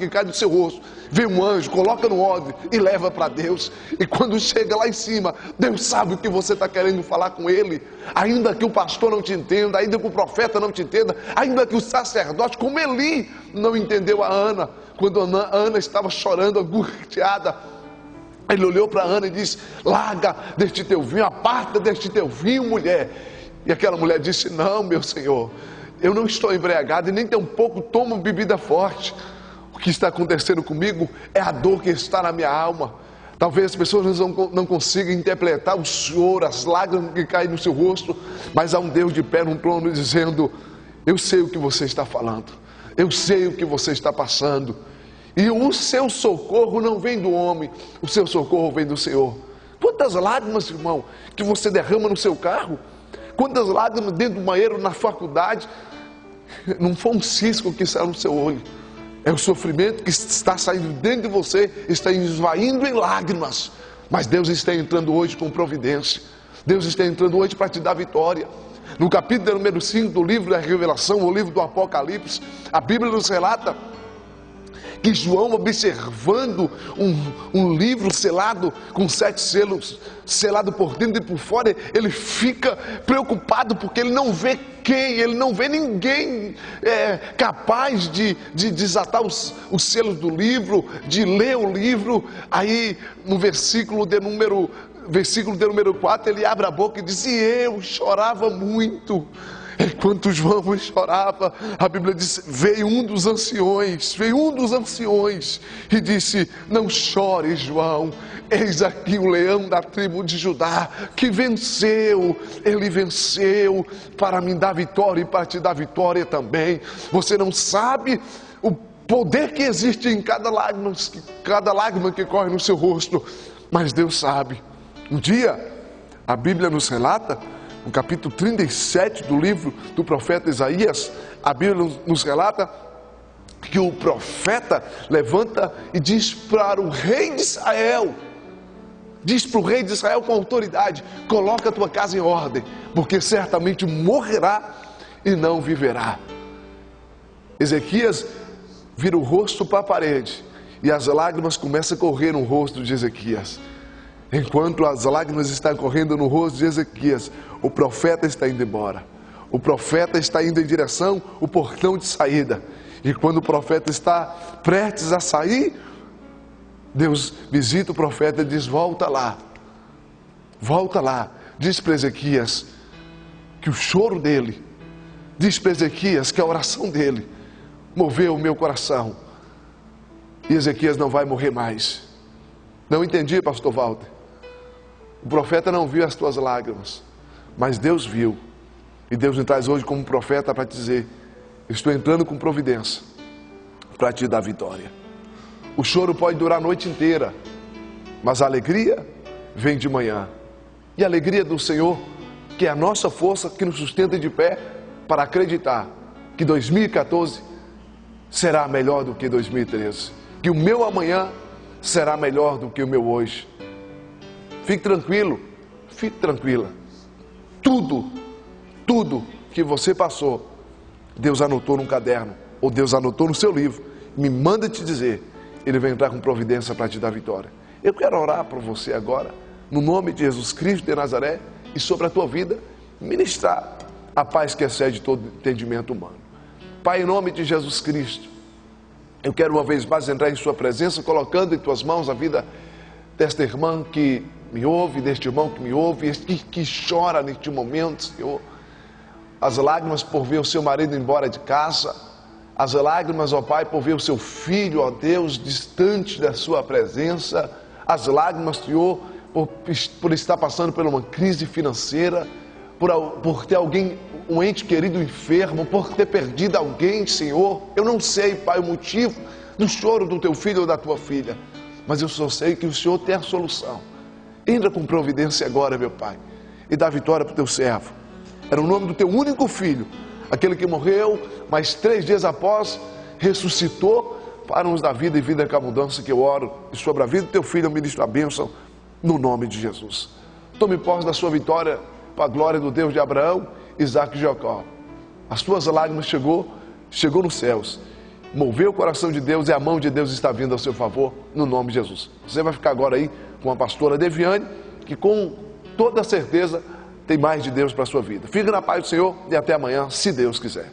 que cai do seu rosto, vem um anjo, coloca no odre e leva para Deus. E quando chega lá em cima, Deus sabe o que você está querendo falar com Ele. Ainda que o pastor não te entenda, ainda que o profeta não te entenda, ainda que o sacerdote, como Eli, não entendeu a Ana. Quando a Ana estava chorando, angustiada, ele olhou para Ana e disse: larga deste teu vinho, aparta deste teu vinho, mulher. E aquela mulher disse: não, meu Senhor, eu não estou embriagado e nem tampouco tomo bebida forte. O que está acontecendo comigo é a dor que está na minha alma. Talvez as pessoas não consigam interpretar o choro, as lágrimas que caem no seu rosto, mas há um Deus de pé no trono dizendo: eu sei o que você está falando, eu sei o que você está passando. E o seu socorro não vem do homem, o seu socorro vem do Senhor. Quantas lágrimas, irmão, que você derrama no seu carro? Quantas lágrimas dentro do banheiro, na faculdade? Não foi um cisco que saiu no seu olho, é o sofrimento que está saindo dentro de você, está esvaindo em lágrimas. Mas Deus está entrando hoje com providência. Deus está entrando hoje para te dar vitória. No capítulo número 5 do livro da Revelação, o livro do Apocalipse, a Bíblia nos relata que João, observando um livro selado com 7 selos, selado por dentro e por fora, ele fica preocupado porque ele não vê ele não vê ninguém capaz de desatar os selos do livro, de ler o livro. Aí no versículo de número 4, ele abre a boca e diz: e eu chorava muito. Enquanto João chorava, a Bíblia diz: veio um dos anciões e disse: não chore, João, eis aqui o leão da tribo de Judá, que venceu, ele venceu para me dar vitória e para te dar vitória também. Você não sabe o poder que existe em cada lágrima que corre no seu rosto, mas Deus sabe. Um dia, a Bíblia nos relata, no capítulo 37 do livro do profeta Isaías, a Bíblia nos relata que o profeta levanta e diz para o rei de Israel, com autoridade: coloca a tua casa em ordem, porque certamente morrerá e não viverá. Ezequias vira o rosto para a parede e as lágrimas começam a correr no rosto de Ezequias. Enquanto as lágrimas estão correndo no rosto de Ezequias, o profeta está indo embora. O profeta está indo em direção ao portão de saída. E quando o profeta está prestes a sair, Deus visita o profeta e diz: volta lá. Diz para Ezequias que o choro dele, diz para Ezequias que a oração dele moveu o meu coração. E Ezequias não vai morrer mais. Não entendi, pastor Walter. O profeta não viu as tuas lágrimas, mas Deus viu. E Deus me traz hoje como profeta para te dizer: estou entrando com providência para te dar vitória. O choro pode durar a noite inteira, mas a alegria vem de manhã. E a alegria do Senhor, que é a nossa força que nos sustenta de pé para acreditar que 2014 será melhor do que 2013, que o meu amanhã será melhor do que o meu hoje. Fique tranquilo, fique tranquila. Tudo que você passou, Deus anotou num caderno, ou Deus anotou no seu livro. Me manda te dizer, Ele vai entrar com providência para te dar vitória. Eu quero orar por você agora, no nome de Jesus Cristo de Nazaré, e sobre a tua vida, ministrar a paz que excede todo entendimento humano. Pai, em nome de Jesus Cristo, eu quero uma vez mais entrar em sua presença, colocando em tuas mãos a vida desta irmã que me ouve, deste irmão que me ouve, que chora neste momento, Senhor. As lágrimas por ver o seu marido embora de casa, as lágrimas, ó Pai, por ver o seu filho, ó Deus, distante da sua presença, as lágrimas, Senhor, por estar passando por uma crise financeira, por ter alguém, um ente querido enfermo, por ter perdido alguém, Senhor. Eu não sei, Pai, o motivo do choro do teu filho ou da tua filha, mas eu só sei que o Senhor tem a solução. Entra com providência agora, meu Pai, e dá vitória para o teu servo. Era o nome do teu único filho, aquele que morreu, mas 3 dias após ressuscitou para nos dar vida e vida com abundância, que eu oro. E sobre a vida do teu filho eu ministro a bênção no nome de Jesus. Tome posse da sua vitória para a glória do Deus de Abraão, Isaque e Jacó. As tuas lágrimas chegou nos céus, mover o coração de Deus e a mão de Deus está vindo ao seu favor, no nome de Jesus. Você vai ficar agora aí com a pastora Deviane, que com toda certeza tem mais de Deus para a sua vida. Fique na paz do Senhor e até amanhã, se Deus quiser.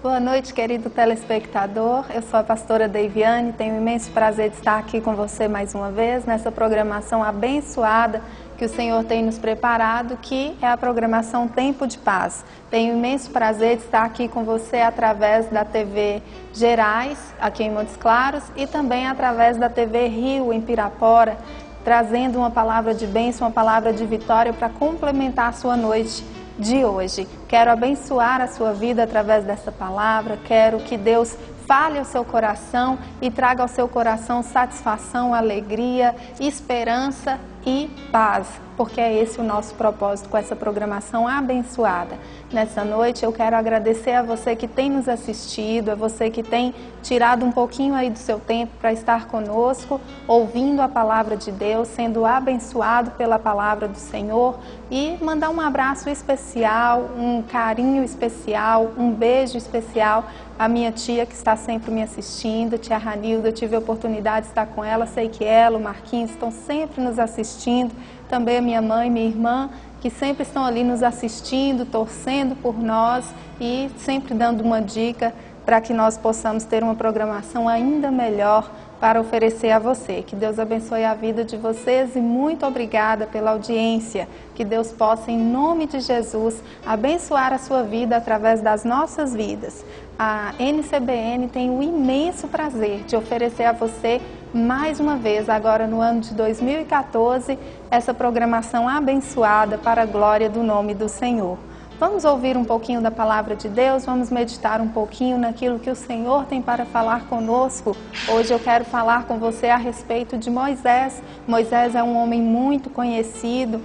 Boa noite, querido telespectador. Eu sou a pastora Deviane, tenho um imenso prazer de estar aqui com você mais uma vez, nessa programação abençoada que o Senhor tem nos preparado, que é a programação Tempo de Paz. Tenho imenso prazer de estar aqui com você através da TV Gerais, aqui em Montes Claros, e também através da TV Rio, em Pirapora, trazendo uma palavra de bênção, uma palavra de vitória para complementar a sua noite de hoje. Quero abençoar a sua vida através dessa palavra, quero que Deus fale ao seu coração e traga ao seu coração satisfação, alegria, esperança e paz, porque é esse o nosso propósito com essa programação abençoada. Nessa noite eu quero agradecer a você que tem nos assistido, a você que tem tirado um pouquinho aí do seu tempo para estar conosco, ouvindo a palavra de Deus, sendo abençoado pela palavra do Senhor, e mandar um abraço especial, um carinho especial, um beijo especial à minha tia que está sempre me assistindo, tia Ranilda. Eu tive a oportunidade de estar com ela, sei que ela, o Marquinhos estão sempre nos assistindo, também a minha mãe, minha irmã, que sempre estão ali nos assistindo, torcendo por nós e sempre dando uma dica para que nós possamos ter uma programação ainda melhor para oferecer a você. Que Deus abençoe a vida de vocês e muito obrigada pela audiência. Que Deus possa, em nome de Jesus, abençoar a sua vida através das nossas vidas. A NCBN tem o imenso prazer de oferecer a você mais uma vez, agora no ano de 2014, essa programação abençoada para a glória do nome do Senhor. Vamos ouvir um pouquinho da palavra de Deus, vamos meditar um pouquinho naquilo que o Senhor tem para falar conosco. Hoje eu quero falar com você a respeito de Moisés. Moisés é um homem muito conhecido,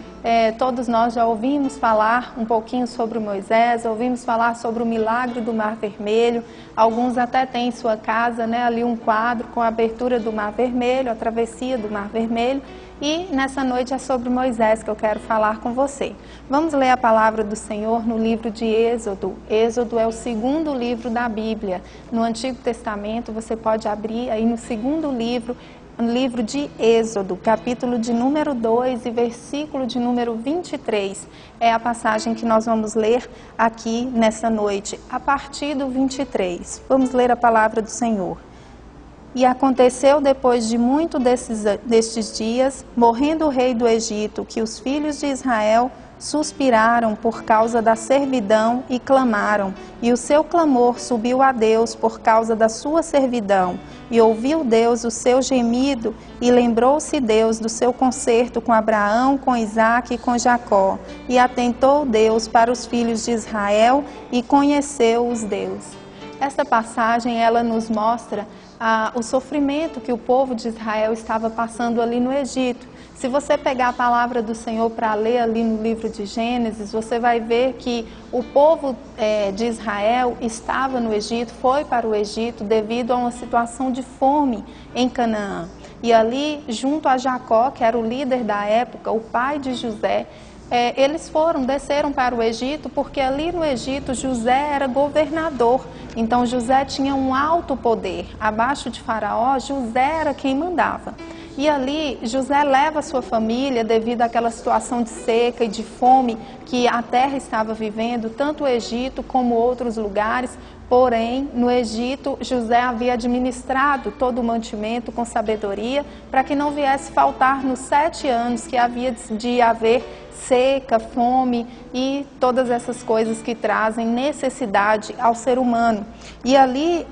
todos nós já ouvimos falar um pouquinho sobre Moisés, ouvimos falar sobre o milagre do Mar Vermelho. Alguns até têm em sua casa, ali um quadro com a abertura do Mar Vermelho, a travessia do Mar Vermelho. E nessa noite é sobre Moisés que eu quero falar com você. Vamos ler a palavra do Senhor no livro de Êxodo. Êxodo é o segundo livro da Bíblia. No Antigo Testamento você pode abrir aí no segundo livro, no livro de Êxodo, capítulo de número 2 e versículo de número 23. É a passagem que nós vamos ler aqui nessa noite, a partir do 23. Vamos ler a palavra do Senhor. E aconteceu depois de muito destes dias, morrendo o rei do Egito, que os filhos de Israel suspiraram por causa da servidão e clamaram. E o seu clamor subiu a Deus por causa da sua servidão. E ouviu Deus o seu gemido, e lembrou-se Deus do seu concerto com Abraão, com Isaque e com Jacó. E atentou Deus para os filhos de Israel e conheceu-os Deus. Essa passagem, ela nos mostra o sofrimento que o povo de Israel estava passando ali no Egito. Se você pegar a palavra do Senhor para ler ali no livro de Gênesis, você vai ver que o povo de Israel estava no Egito, foi para o Egito devido a uma situação de fome em Canaã. E ali, junto a Jacó, que era o líder da época, o pai de José, eles desceram para o Egito, porque ali no Egito José era governador. Então José tinha um alto poder. Abaixo de Faraó, José era quem mandava. E ali José leva a sua família, devido àquela situação de seca e de fome que a terra estava vivendo, tanto o Egito como outros lugares. Porém, no Egito, José havia administrado todo o mantimento com sabedoria, para que não viesse faltar nos 7 anos que havia de haver seca, fome e todas essas coisas que trazem necessidade ao ser humano. E ali,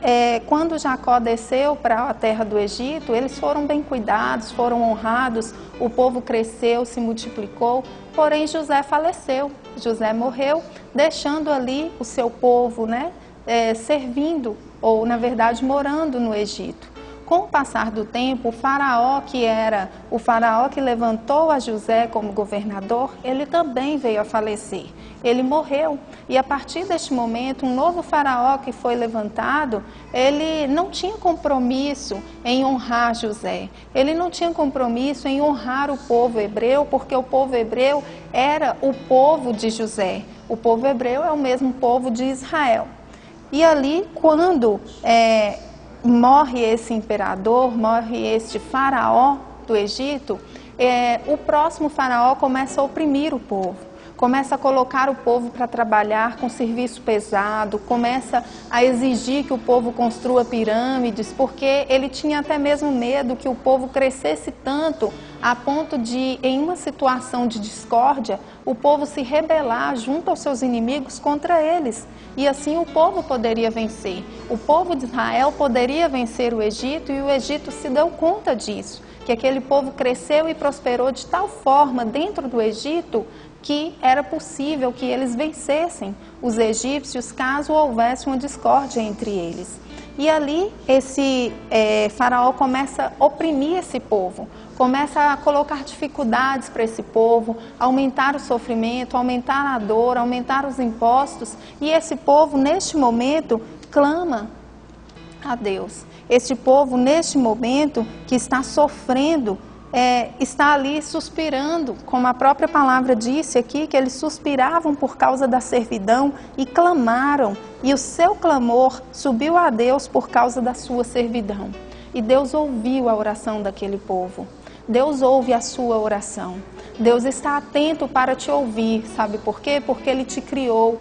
quando Jacó desceu para a terra do Egito, eles foram bem cuidados, foram honrados, o povo cresceu, se multiplicou, porém José faleceu, José morreu, deixando ali o seu povo, servindo, ou na verdade morando no Egito. Com o passar do tempo, o faraó que levantou a José como governador, ele também veio a falecer. Ele morreu. E a partir deste momento, um novo faraó que foi levantado, ele não tinha compromisso em honrar José. Ele não tinha compromisso em honrar o povo hebreu, porque o povo hebreu era o povo de José. O povo hebreu é o mesmo povo de Israel. E ali, quando morre esse imperador, morre este faraó do Egito, o próximo faraó começa a oprimir o povo. Começa a colocar o povo para trabalhar com serviço pesado, começa a exigir que o povo construa pirâmides, porque ele tinha até mesmo medo que o povo crescesse tanto a ponto de, em uma situação de discórdia, o povo se rebelar junto aos seus inimigos contra eles. E assim o povo poderia vencer. O povo de Israel poderia vencer o Egito e o Egito se deu conta disso, que aquele povo cresceu e prosperou de tal forma dentro do Egito que era possível que eles vencessem os egípcios caso houvesse uma discórdia entre eles. E ali esse faraó começa a oprimir esse povo, começa a colocar dificuldades para esse povo, aumentar o sofrimento, aumentar a dor, aumentar os impostos. E esse povo, neste momento, clama a Deus. Este povo, neste momento, que está sofrendo, está ali suspirando, como a própria palavra disse aqui, que eles suspiravam por causa da servidão e clamaram, e o seu clamor subiu a Deus por causa da sua servidão. E Deus ouviu a oração daquele povo. Deus ouve a sua oração. Deus está atento para te ouvir, sabe por quê? Porque Ele te criou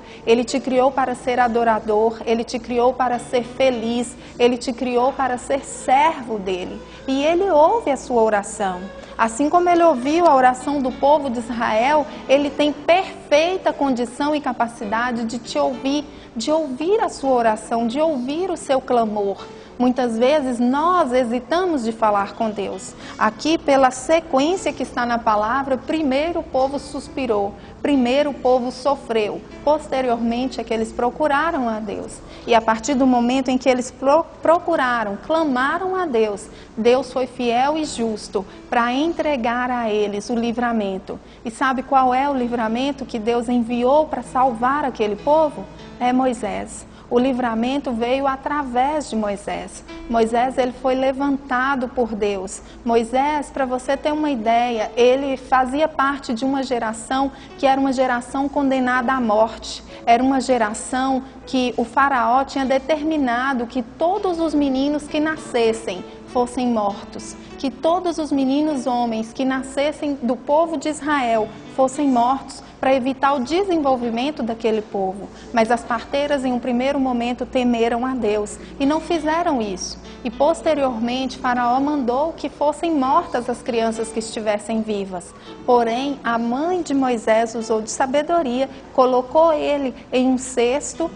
para ser adorador, Ele te criou para ser feliz, Ele te criou para ser servo dEle. E Ele ouve a sua oração. Assim como Ele ouviu a oração do povo de Israel, Ele tem perfeita condição e capacidade de te ouvir, de ouvir a sua oração, de ouvir o seu clamor. Muitas vezes nós hesitamos de falar com Deus. Aqui, pela sequência que está na palavra, primeiro o povo suspirou, primeiro o povo sofreu, posteriormente é que eles procuraram a Deus. E a partir do momento em que eles procuraram, clamaram a Deus, Deus foi fiel e justo para entregar a eles o livramento. E sabe qual é o livramento que Deus enviou para salvar aquele povo? É Moisés. O livramento veio através de Moisés. Moisés, ele foi levantado por Deus. Moisés, para você ter uma ideia, ele fazia parte de uma geração que era uma geração condenada à morte. Era uma geração que o faraó tinha determinado que todos os meninos que nascessem fossem mortos. Que todos os meninos homens que nascessem do povo de Israel fossem mortos, para evitar o desenvolvimento daquele povo. Mas as parteiras, em um primeiro momento, temeram a Deus e não fizeram isso. E posteriormente, Faraó mandou que fossem mortas as crianças que estivessem vivas. Porém, a mãe de Moisés usou de sabedoria, colocou ele em um cesto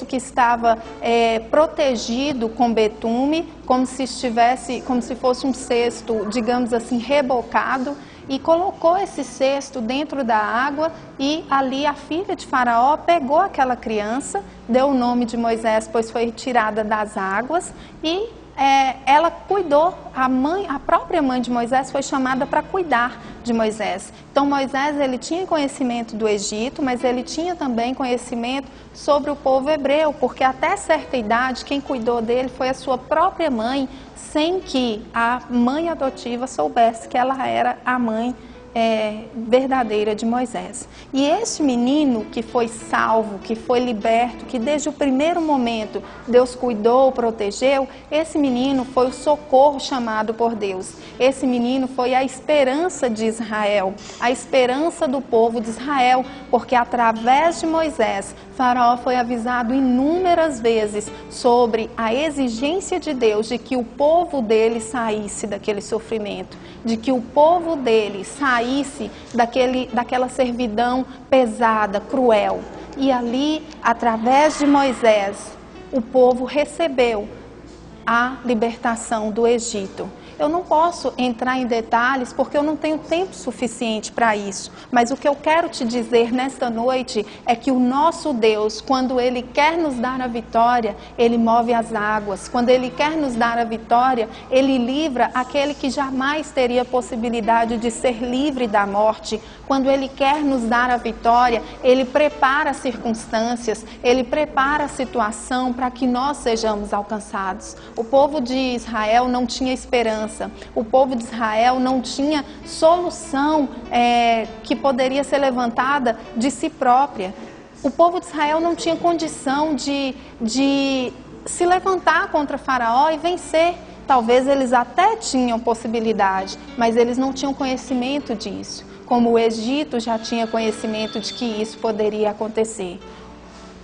que estava protegido com betume, como se fosse um cesto, digamos assim, rebocado, e colocou esse cesto dentro da água, e ali a filha de Faraó pegou aquela criança, deu o nome de Moisés, pois foi tirada das águas, e ela cuidou, a própria mãe de Moisés foi chamada para cuidar de Moisés. Então Moisés, ele tinha conhecimento do Egito, mas ele tinha também conhecimento sobre o povo hebreu, porque até certa idade quem cuidou dele foi a sua própria mãe, sem que a mãe adotiva soubesse que ela era a mãe verdadeira de Moisés. E esse menino que foi salvo, que foi liberto, que desde o primeiro momento Deus cuidou, protegeu, esse menino foi o socorro chamado por Deus. Esse menino foi a esperança de Israel, a esperança do povo de Israel, porque através de Moisés, Faraó foi avisado inúmeras vezes sobre a exigência de Deus de que o povo dele saísse daquele sofrimento, de que o povo dele saísse daquela servidão pesada, cruel. E ali, através de Moisés, o povo recebeu a libertação do Egito. Eu não posso entrar em detalhes porque eu não tenho tempo suficiente para isso. Mas o que eu quero te dizer nesta noite é que o nosso Deus, quando Ele quer nos dar a vitória, Ele move as águas. Quando Ele quer nos dar a vitória, Ele livra aquele que jamais teria possibilidade de ser livre da morte. Quando Ele quer nos dar a vitória, Ele prepara as circunstâncias, Ele prepara a situação para que nós sejamos alcançados. O povo de Israel não tinha esperança. O povo de Israel não tinha solução que poderia ser levantada de si própria. O povo de Israel não tinha condição de se levantar contra Faraó e vencer. Talvez eles até tinham possibilidade, mas eles não tinham conhecimento disso, como o Egito já tinha conhecimento de que isso poderia acontecer.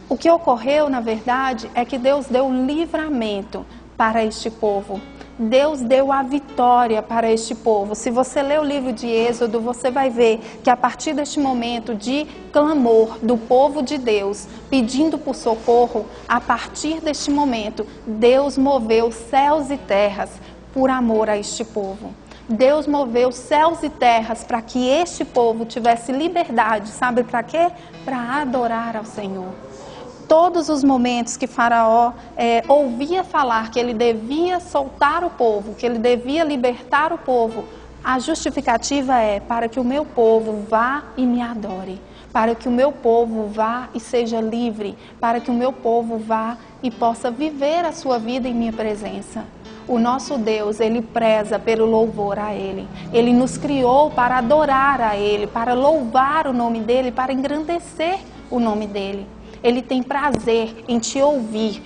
O que ocorreu, na verdade, é que Deus deu livramento para este povo. Deus deu a vitória para este povo. Se você ler o livro de Êxodo, você vai ver que a partir deste momento de clamor do povo de Deus, pedindo por socorro, a partir deste momento, Deus moveu céus e terras por amor a este povo. Deus moveu céus e terras para que este povo tivesse liberdade. Sabe para quê? Para adorar ao Senhor. Todos os momentos que Faraó ouvia falar que ele devia soltar o povo, que ele devia libertar o povo, a justificativa é para que o meu povo vá e me adore, para que o meu povo vá e seja livre, para que o meu povo vá e possa viver a sua vida em minha presença. O nosso Deus, Ele preza pelo louvor a Ele. Ele nos criou para adorar a Ele, para louvar o nome dEle, para engrandecer o nome dEle. Ele tem prazer em te ouvir,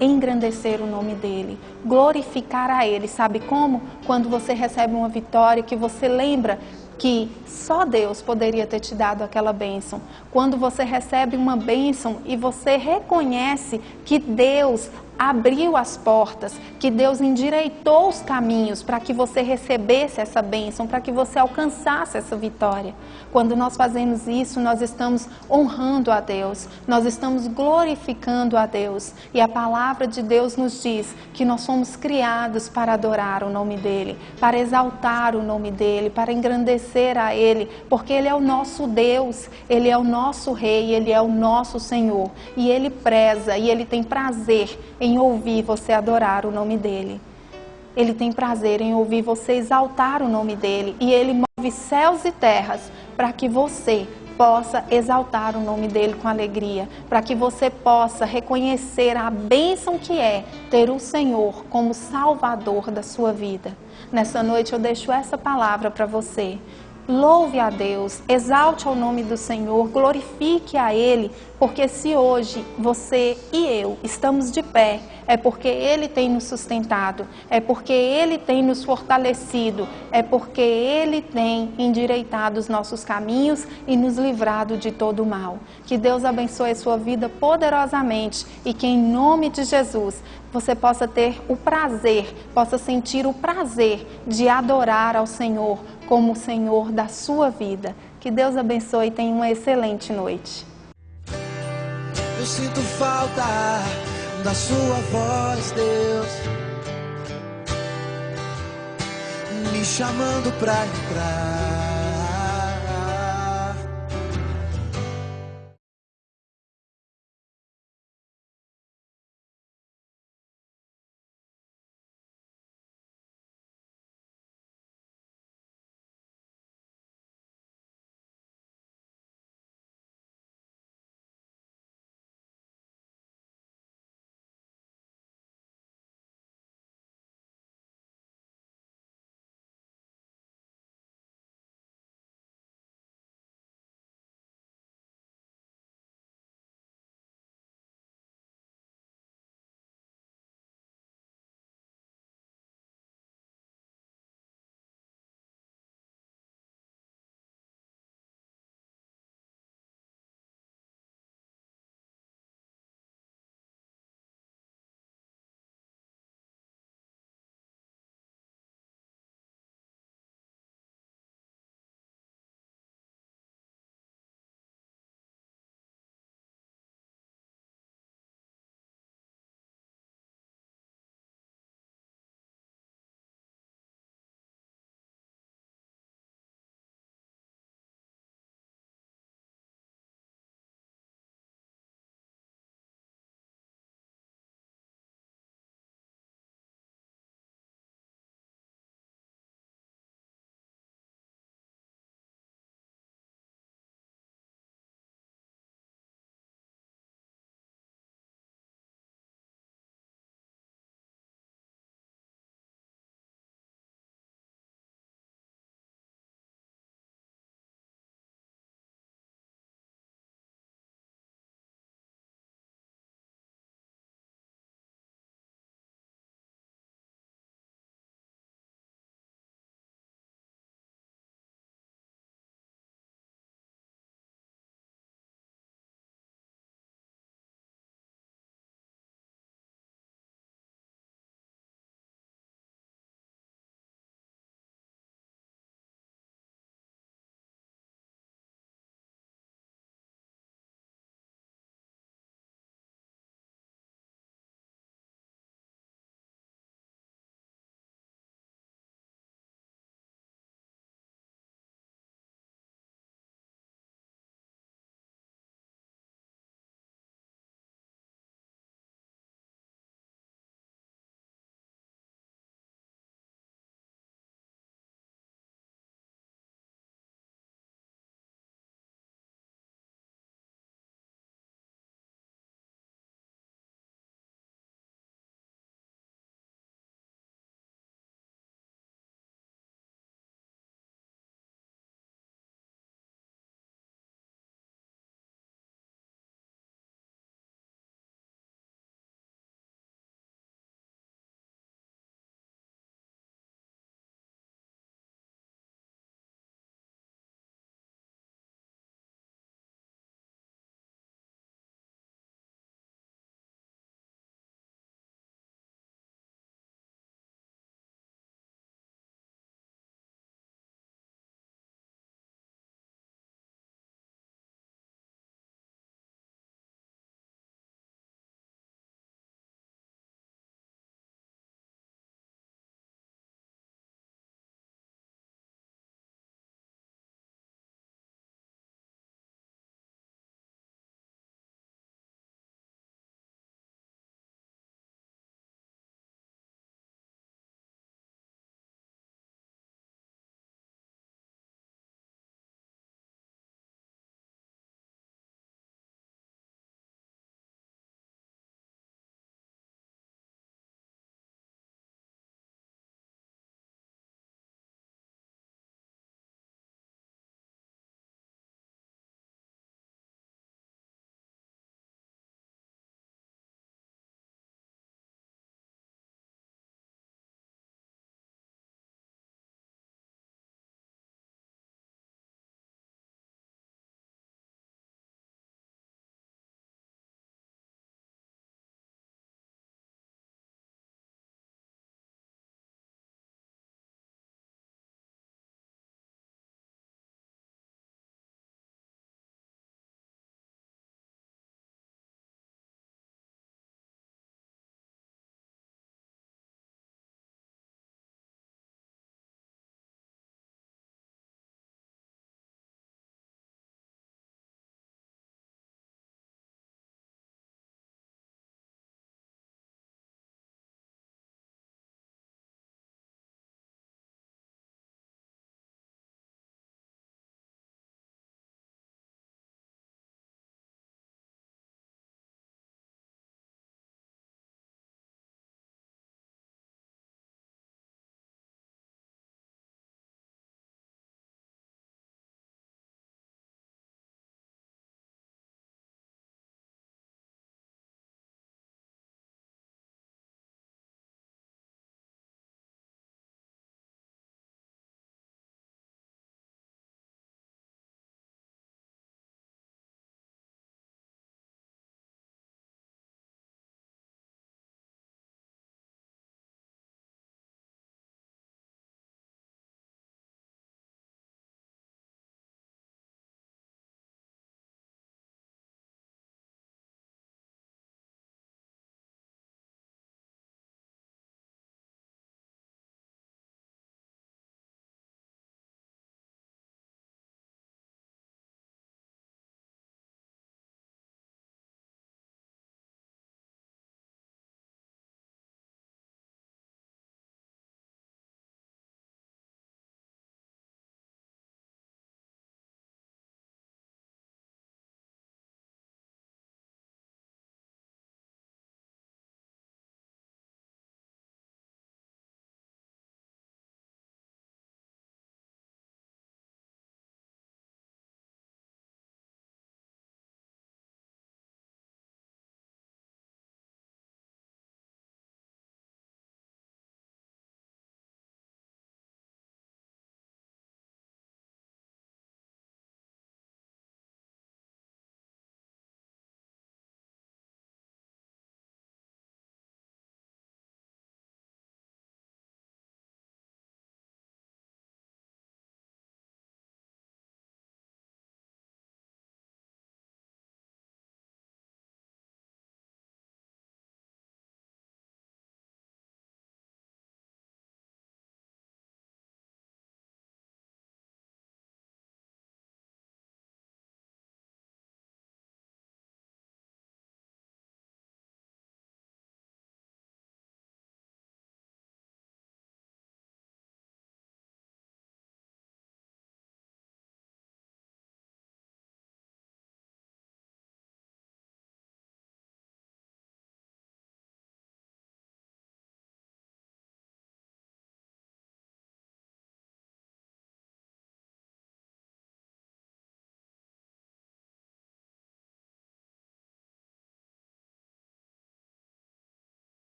engrandecer o nome dEle, glorificar a Ele. Sabe como? Quando você recebe uma vitória, que você lembra que só Deus poderia ter te dado aquela bênção. Quando você recebe uma bênção e você reconhece que Deus abriu as portas, que Deus endireitou os caminhos para que você recebesse essa bênção, para que você alcançasse essa vitória. Quando nós fazemos isso, nós estamos honrando a Deus, nós estamos glorificando a Deus. E a palavra de Deus nos diz que nós fomos criados para adorar o nome dEle, para exaltar o nome dEle, para engrandecer a Ele, porque Ele é o nosso Deus, Ele é o nosso Rei, Ele é o nosso Senhor. E Ele preza e Ele tem prazer em ouvir você adorar o nome dEle. Ele tem prazer em ouvir você exaltar o nome dEle. E Ele move céus e terras para que você possa exaltar o nome dEle com alegria, para que você possa reconhecer a bênção que é ter o Senhor como Salvador da sua vida. Nessa noite eu deixo essa palavra para você. Louve a Deus, exalte ao nome do Senhor, glorifique a Ele, porque se hoje você e eu estamos de pé, é porque Ele tem nos sustentado, é porque Ele tem nos fortalecido, é porque Ele tem endireitado os nossos caminhos e nos livrado de todo o mal. Que Deus abençoe a sua vida poderosamente e que em nome de Jesus você possa ter o prazer, possa sentir o prazer de adorar ao Senhor como o Senhor da sua vida. Que Deus abençoe e tenha uma excelente noite. Eu sinto falta da sua voz, Deus, me chamando pra entrar.